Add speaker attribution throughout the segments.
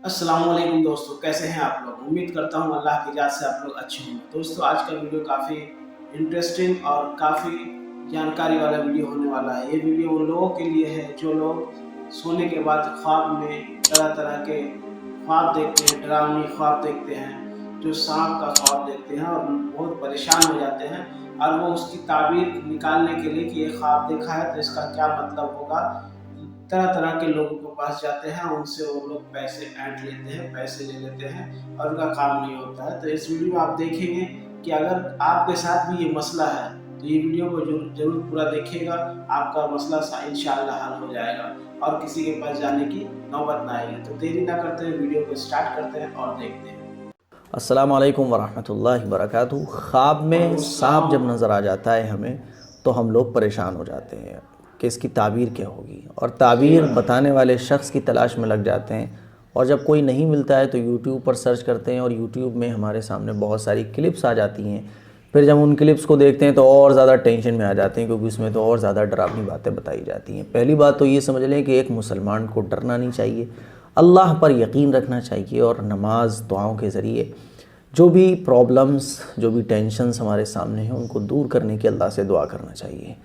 Speaker 1: अस्सलाम वालेकुम दोस्तों, कैसे हैं आप लोग। उम्मीद करता हूँ अल्लाह की इजाज़त से आप लोग अच्छे होंगे। दोस्तों, आज का वीडियो काफ़ी इंटरेस्टिंग और काफ़ी जानकारी वाला वीडियो होने वाला है। ये वीडियो उन लोगों के लिए है जो लोग सोने के बाद ख्वाब में तरह तरह के ख्वाब देखते हैं, डरावनी ख्वाब देखते हैं, जो सांप का ख्वाब देखते हैं और बहुत परेशान हो जाते हैं और वो उसकी ताबीर निकालने के लिए कि ये ख्वाब देखा है तो इसका क्या मतलब होगा, तरह तरह के लोगों के पास जाते हैं, उनसे वो लोग पैसे ऐंठ लेते हैं, पैसे ले लेते हैं और उनका काम नहीं होता है। तो इस वीडियो में आप देखेंगे कि अगर आपके साथ भी ये मसला है तो ये वीडियो को जरूर पूरा देखिएगा, आपका मसला इंशाअल्लाह हल हो जाएगा और किसी के पास जाने की नौबत ना आएगी। तो देरी ना करते हुए वीडियो को स्टार्ट करते हैं और देखते हैं।
Speaker 2: अस्सलाम वालेकुम वरहमतुल्लाहि वबरकातुहू। ख्वाब में सांप जब नज़र आ जाता है हमें तो हम लोग परेशान हो जाते हैं कि इसकी ताबीर क्या होगी, और ताबीर बताने वाले शख्स की तलाश में लग जाते हैं। और जब कोई नहीं मिलता है तो यूट्यूब पर सर्च करते हैं और यूट्यूब में हमारे सामने बहुत सारी क्लिप्स आ जाती हैं। फिर जब उन क्लिप्स को देखते हैं तो और ज़्यादा टेंशन में आ जाते हैं, क्योंकि उसमें तो और ज़्यादा डरावनी बातें बताई जाती हैं। पहली बात तो ये समझ लें कि एक मुसलमान को डरना नहीं चाहिए, अल्लाह पर यकीन रखना चाहिए और नमाज दुआओं के ज़रिए जो भी प्रॉब्लम्स, जो भी टेंशन्स हमारे सामने हैं उनको दूर करने की अल्लाह से दुआ करना चाहिए।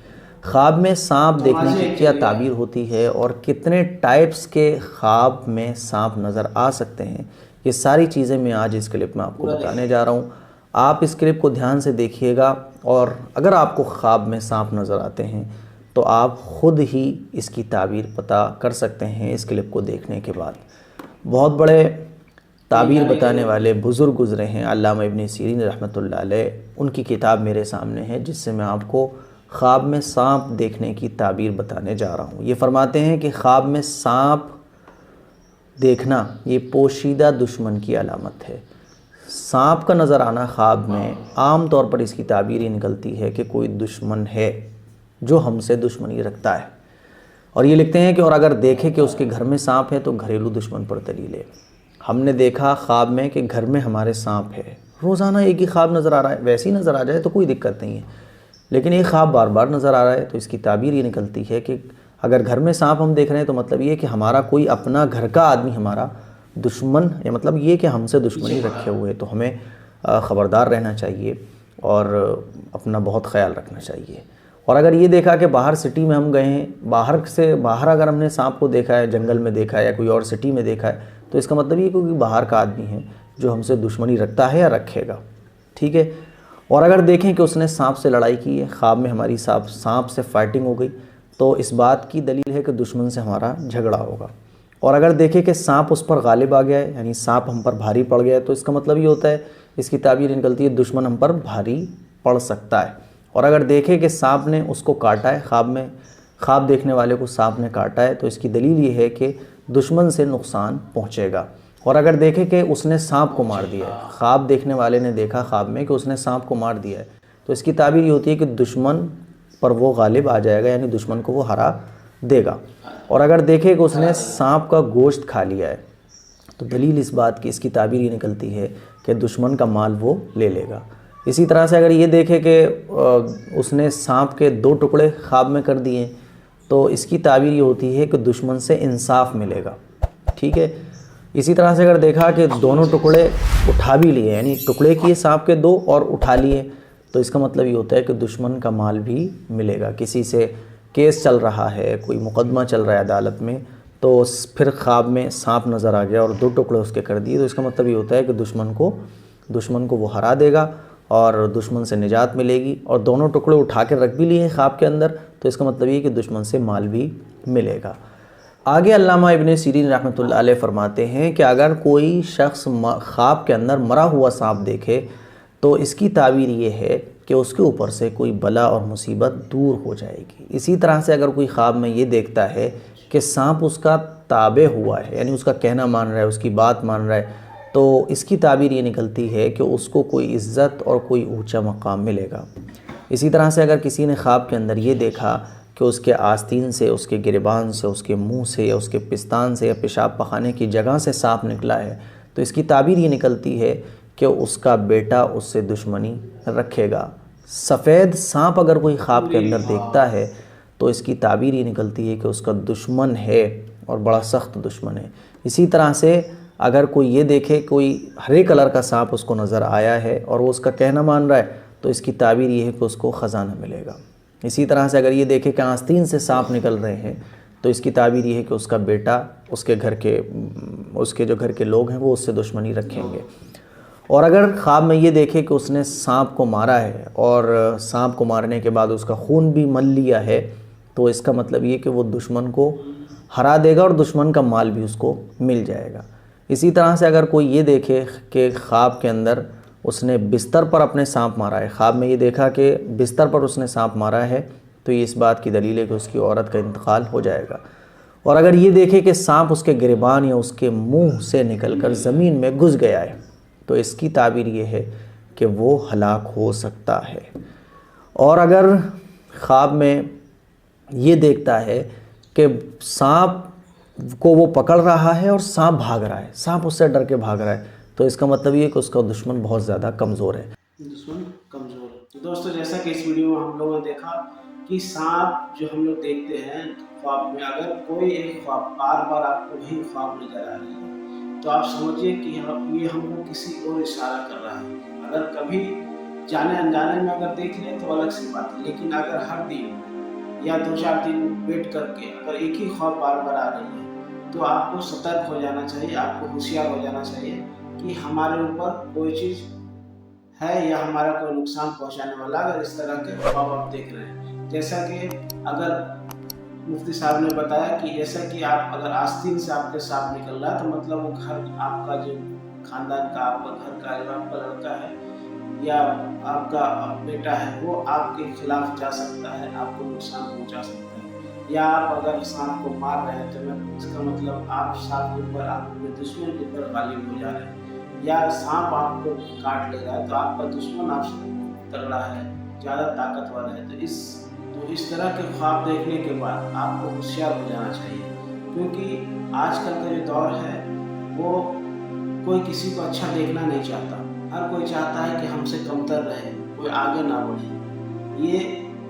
Speaker 2: ख्वाब में सांप देखने की क्या ताबीर होती है और कितने टाइप्स के ख्वाब में सांप नज़र आ सकते हैं, ये सारी चीज़ें मैं आज इस क्लिप में आपको बताने जा रहा हूँ। आप इस क्लिप को ध्यान से देखिएगा और अगर आपको ख्वाब में सांप नज़र आते हैं तो आप ख़ुद ही इसकी ताबीर पता कर सकते हैं इस क्लिप को देखने के बाद। बहुत बड़े ताबीर बताने वाले बुज़ुर्ग गुज़रे हैं, अल्लामा इब्न सीरीन रहमतुल्लाह अलैह, उनकी किताब मेरे सामने है जिससे मैं आपको ख्वाब में सांप देखने की ताबीर बताने जा रहा हूँ। ये फरमाते हैं कि ख्वाब में सांप देखना ये पोशीदा दुश्मन की अलामत है। सांप का नज़र आना ख्वाब में आम तौर पर इसकी ताबीर ये निकलती है कि कोई दुश्मन है जो हमसे दुश्मनी रखता है। और ये लिखते हैं कि और अगर देखे कि उसके घर में सांप है तो घरेलू दुश्मन पर दलील है। हमने देखा ख्वाब में कि घर में हमारे सांप है, रोज़ाना एक ही ख्वाब नज़र आ रहा है, वैसे ही नज़र आ जाए तो कोई दिक्कत नहीं है, लेकिन ये ख्वाब बार बार नज़र आ रहा है तो इसकी ताबीर ये निकलती है कि अगर घर में सांप हम देख रहे हैं तो मतलब ये कि हमारा कोई अपना घर का आदमी हमारा दुश्मन, या मतलब ये कि हमसे दुश्मनी रखे हुए, तो हमें ख़बरदार रहना चाहिए और अपना बहुत ख्याल रखना चाहिए। और अगर ये देखा कि बाहर सिटी में हम गए हैं, बाहर अगर हमने सांप को देखा है, जंगल में देखा है या कोई और सिटी में देखा है, तो इसका मतलब ये क्योंकि बाहर का आदमी है जो हमसे दुश्मनी रखता है या रखेगा, ठीक है। और अगर देखें कि उसने सांप से लड़ाई की है, ख्वाब में हमारी सांप से फाइटिंग हो गई, तो इस बात की दलील है कि दुश्मन से हमारा झगड़ा होगा। और अगर देखें कि सांप उस पर गालिब आ गया है, यानी सांप हम पर भारी पड़ गया है, तो इसका मतलब ये होता है, इसकी ताबीर निकलती है दुश्मन हम पर भारी पड़ सकता है। और अगर देखें कि सांप ने उसको काटा है, ख्वाब देखने वाले को सांप ने काटा है, तो इसकी दलील ये है कि दुश्मन से नुकसान पहुंचेगा। और अगर देखें कि उसने सांप को मार दिया है, ख्वाब देखने वाले ने देखा ख्वाब में कि उसने सांप को मार दिया है, तो इसकी ताबीर ये होती है कि दुश्मन पर वो गालिब आ जाएगा, यानी दुश्मन को वो हरा देगा। और अगर देखें कि उसने सांप का गोश्त खा लिया है, तो दलील इस बात की, इसकी ताबीर ये निकलती है कि दुश्मन का माल वो ले लेगा। इसी तरह से अगर ये देखे कि उसने सांप के 2 टुकड़े ख्वाब में कर दिए, तो इसकी ताबीर ये होती है कि दुश्मन से इंसाफ मिलेगा, ठीक है। इसी तरह से अगर देखा कि दोनों टुकड़े उठा भी लिए, यानी टुकड़े किए सांप के 2 और उठा लिए, तो इसका मतलब ये होता है कि दुश्मन का माल भी मिलेगा। किसी से केस चल रहा है, कोई मुकदमा चल रहा है अदालत में, तो फिर ख्वाब में सांप नज़र आ गया और 2 टुकड़े उसके कर दिए, तो इसका मतलब ये होता है कि दुश्मन को वो हरा देगा और दुश्मन से निजात मिलेगी। और दोनों टुकड़े उठा के रख भी लिए हैं ख्वाब के अंदर, तो इसका मतलब ये कि दुश्मन से माल भी मिलेगा। आगे अल्लामा इब्न सीरीन रहमतुल्लाह अलैह फरमाते हैं कि अगर कोई शख्स ख्वाब के अंदर मरा हुआ सांप देखे तो इसकी ताबीर ये है कि उसके ऊपर से कोई बला और मुसीबत दूर हो जाएगी। इसी तरह से अगर कोई ख्वाब में ये देखता है कि सांप उसका ताबे हुआ है, यानी उसका कहना मान रहा है, उसकी बात मान रहा है, तो इसकी ताबीर ये निकलती है कि उसको कोई इज़्ज़त और कोई ऊंचा मकाम मिलेगा। इसी तरह से अगर किसी ने ख्वाब के अंदर ये देखा कि उसके आस्तीन से, उसके गिरबान से, उसके मुंह से या उसके पिस्तान से या पेशाब पखाने की जगह से सांप निकला है, तो इसकी ताबीर ये निकलती है कि उसका बेटा उससे दुश्मनी रखेगा। सफ़ेद सांप अगर कोई ख्वाब के अंदर देखता है तो इसकी ताबीर ये निकलती है कि उसका दुश्मन है और बड़ा सख्त दुश्मन है। इसी तरह से اگر کوئی یہ دیکھے کوئی ہرے کلر کا سانپ اس کو نظر آیا ہے اور وہ اس کا کہنا مان رہا ہے تو اس کی تعبیر یہ ہے کہ اس کو خزانہ ملے گا۔ اسی طرح سے اگر یہ دیکھے کہ آستین سے سانپ نکل رہے ہیں تو اس کی تعبیر یہ ہے کہ اس کا بیٹا اس کے جو گھر کے لوگ ہیں وہ اس سے دشمنی رکھیں گے۔ اور اگر خواب میں یہ دیکھے کہ اس نے سانپ کو مارا ہے اور سانپ کو مارنے کے بعد اس کا خون بھی مل لیا ہے تو اس کا مطلب یہ کہ وہ دشمن کو ہرا دے گا اور دشمن کا مال بھی اس کو مل جائے گا۔ اسی طرح سے اگر کوئی یہ دیکھے کہ خواب کے اندر اس نے بستر پر اپنے سانپ مارا ہے، خواب میں یہ دیکھا کہ بستر پر اس نے سانپ مارا ہے تو یہ اس بات کی دلیل ہے کہ اس کی عورت کا انتقال ہو جائے گا۔ اور اگر یہ دیکھے کہ سانپ اس کے گریبان یا اس کے منہ سے نکل کر زمین میں گھس گیا ہے تو اس کی تعبیر یہ ہے کہ وہ ہلاک ہو سکتا ہے۔ اور اگر خواب میں یہ دیکھتا ہے کہ سانپ کو وہ پکڑ رہا ہے اور سانپ بھاگ رہا ہے، سانپ اس سے ڈر کے بھاگ رہا ہے تو اس کا مطلب یہ ہے کہ اس کا دشمن بہت زیادہ کمزور ہے۔
Speaker 1: دشمن کمزور ہے۔ تو دوستو جیسا کہ اس ویڈیو میں ہم لوگوں نے دیکھا کہ سانپ جو ہم لوگ دیکھتے ہیں خواب میں، اگر کوئی ایک خواب بار بار آپ کو وہی خواب نظر آ رہی ہے تو آپ سمجھیے کہ یہ ہم کو کسی اور اشارہ کر رہا ہے۔ اگر کبھی جانے انجانے میں اگر دیکھ لیں تو الگ سی بات ہے، لیکن اگر ہر دن یا 2-4 دن ویٹ کر کے اگر ایک ہی خواب بار بار آ رہی ہے تو آپ کو سترک ہو جانا چاہیے، آپ کو ہوشیار ہو جانا چاہیے کہ ہمارے اوپر کوئی چیز ہے یا ہمارا کوئی نقصان پہنچانے والا اگر اس طرح کے خواب آپ دیکھ رہے ہیں۔ جیسا کہ اگر مفتی صاحب نے بتایا کہ جیسا کہ آپ اگر آستین سے آپ کے سانپ نکل رہا ہے تو مطلب وہ گھر آپ کا جو خاندان کا آپ کا گھر کا جو آپ کا لڑکا ہے یا آپ کا بیٹا ہے وہ آپ کے خلاف جا سکتا ہے، آپ کو نقصان پہنچا سکتا ہے۔ یا آپ اگر سانپ کو مار رہے ہیں تو اس کا مطلب آپ سانپ کے اوپر آپ کے دشمن کے اوپر غالب ہو جا رہے ہیں، یا سانپ آپ کو کاٹ لے رہا ہے تو آپ کا دشمن آپ سے تگڑا ہے، زیادہ طاقتور ہے۔ تو اس طرح کے خواب دیکھنے کے بعد آپ کو ہوشیار ہو جانا چاہیے، کیونکہ آج کل کا جو دور ہے وہ کوئی کسی کو اچھا دیکھنا نہیں چاہتا، ہر کوئی چاہتا ہے کہ ہم سے کمتر رہے، کوئی آگے نہ بڑھے۔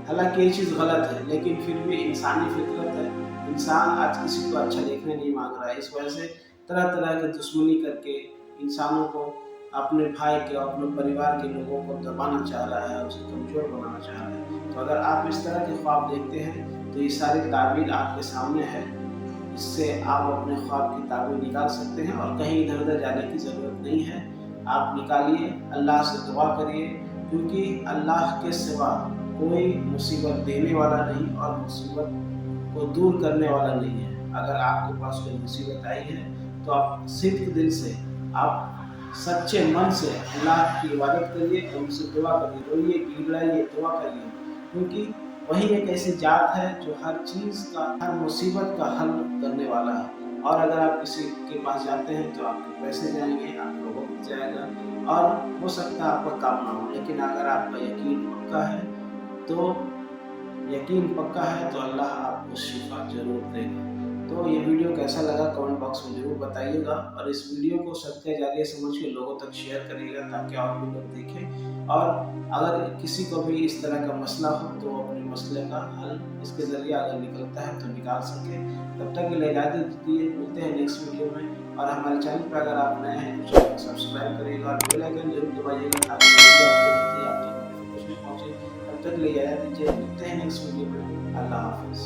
Speaker 1: حالانکہ یہ چیز غلط ہے لیکن پھر بھی انسانی فطرت ہے، انسان آج کسی کو اچھا دیکھنے نہیں مانگ رہا ہے، اس وجہ سے طرح طرح کی دشمنی کر کے انسانوں کو اپنے بھائی کے اور اپنے پریوار کے لوگوں کو دبانا چاہ رہا ہے، اسے کمزور بنانا چاہ رہا ہے۔ تو اگر آپ اس طرح کے خواب دیکھتے ہیں تو یہ ساری تعبیر آپ کے سامنے ہے، اس سے آپ اپنے خواب کی تعبیر نکال سکتے ہیں اور کہیں ادھر ادھر جانے کی ضرورت نہیں ہے۔ آپ نکالیے، اللہ سے دعا کریے، کیونکہ اللہ کے سوا کوئی مصیبت دینے والا نہیں اور مصیبت کو دور کرنے والا نہیں ہے۔ اگر آپ کے پاس کوئی مصیبت آئی ہے تو آپ صدق دل سے، آپ سچے من سے اللہ کی عبادت کریے اور ان سے دعا کریے، روئیے، گڑگڑائیے، دعا کریے، کیونکہ وہی ایک ایسی ذات ہے جو ہر چیز کا، ہر مصیبت کا حل کرنے والا ہے۔ اور اگر آپ کسی کے پاس جاتے ہیں تو آپ کے پیسے جائیں گے، آپ کا وقت جائے گا اور ہو سکتا ہے آپ کا کام نہ ہو، لیکن اگر آپ کا یقین پکا ہے تو اللہ آپ کو شفا ضرور دے گا۔ تو یہ ویڈیو کیسا لگا کمنٹ باکس میں ضرور بتائیے گا، اور اس ویڈیو کو صدقہ جاریہ سمجھ کے لوگوں تک شیئر کریے گا تاکہ اور بھی لوگ دیکھیں، اور اگر کسی کو بھی اس طرح کا مسئلہ ہو تو وہ اپنے مسئلے کا حل اس کے ذریعے اگر نکلتا ہے تو نکال سکے۔ تب تک کے لیے اجازت دیجیے، ملتے ہیں نیکسٹ ویڈیو میں، اور ہمارے چینل پہ اگر آپ نئے ہیں تو چینل کو سبسکرائب کریے گا اور بیل آئیکن ضرور دبائیے گا تاکہ ویڈیو آپ تک نوٹیفیکیشن پہنچے۔ تب تک کے لیے اجازت دیجیے، ملتے ہیں نیکسٹ ویڈیو میں۔ اللہ حافظ۔